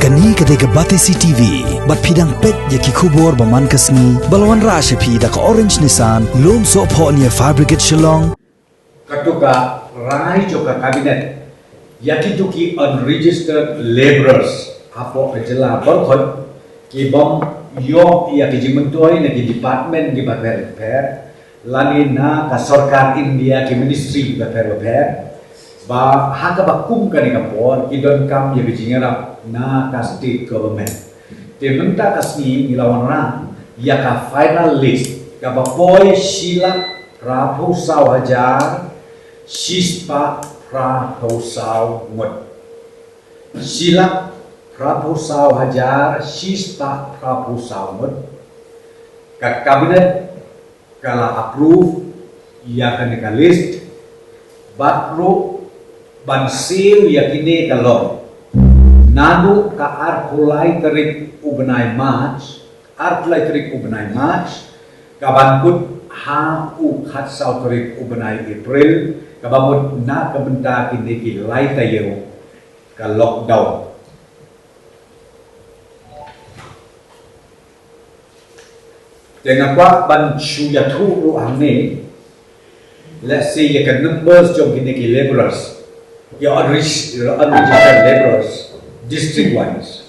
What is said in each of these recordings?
Kani ketika Batesi TV, bat pidang pet yaki kubur baman kasni, balawan rasha pi da ka orange nisan, lom so po niya fabricate shillong. Katuka rai joka kabinet, yaki tuki unregistered laborers, apo kejela berkot, ki bom yok yaki jimentuai naki department di welfare, lani na ka sarkar India ki ministry welfare, ba haka bakum kani kapor ki don kam yaki jingerap na ka state government. Te menta kasni ilawan rang yaka final list ka bapoy sila rapu saw hajar sispa rapu saw ngot sila rapu saw hajar sispa rapu saw ngot ka kabinet kala approve yaka ka list batro bansil yakine kalong nanu ka arkulay terik ubenai March kabangkut ha u khat saw terik ubenai April kabamut na kabenta kini ki lai tayo ka lockdown dengan kwa ban shuya thu ru hangne let's say you can numbers jom kini ki laborers your unregistered laborers district wise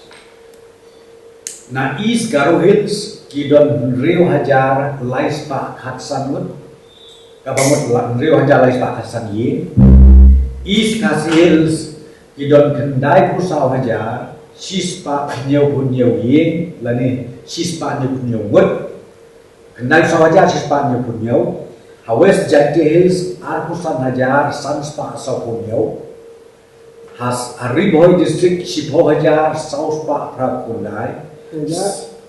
na East Garo Hills kidon Rio Hajar Laispa Khatsan mut kabamut Rio Hajar Laispa Khatsan ye East Khasi Hills kidon Kendai Pusau Hajar Sispa Nyau Punyau ye lani Sispa Nyau Punyau mut Kendai Pusau Hajar Sispa Nyau Punyau West Jati Hills Arpusan Hajar Sanspa Sau Punyau has Ariboy district Shipho Hajar South Park Prapundai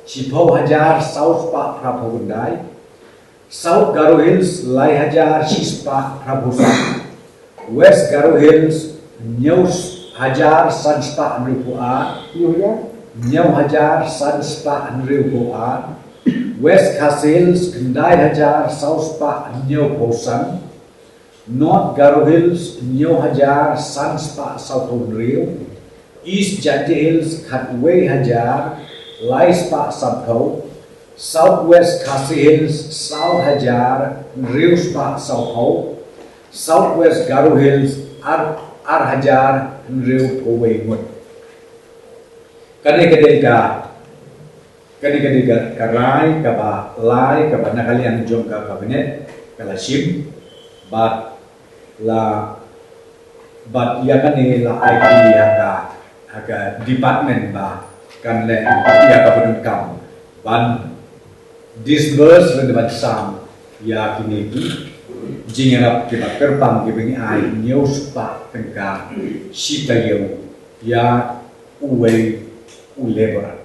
Shipho Hajar South Park Prapundai South Garo Hills Lai Hajar Shispa Prabusan West Garo Hills News Hajar Sanspa Nripuan Nyau Hajar Sanspa Nripuan West Khasi Hills Kendai Hajar South Park Nyau Posan North Garo Hills, New Hajar, Sanspa, South Rio, East Jati Hills, Khatway Hajar, Laispa, Sabho, Southwest Khasi Hills, South Hajar, Riuspa, South Southwest Garo Hills, Ar Hajar, Riu Poway Mut. Kadika karai, kaba lai, kaba nakalian jom ka kabinet, kalashim, but ya kan ni la IT aga department ba kan le ya ka penun kam ban disburse le ban sam ya kini ki jingerap ki ba terbang ki bengi ai news pa tengka sita yo ya uwe u labor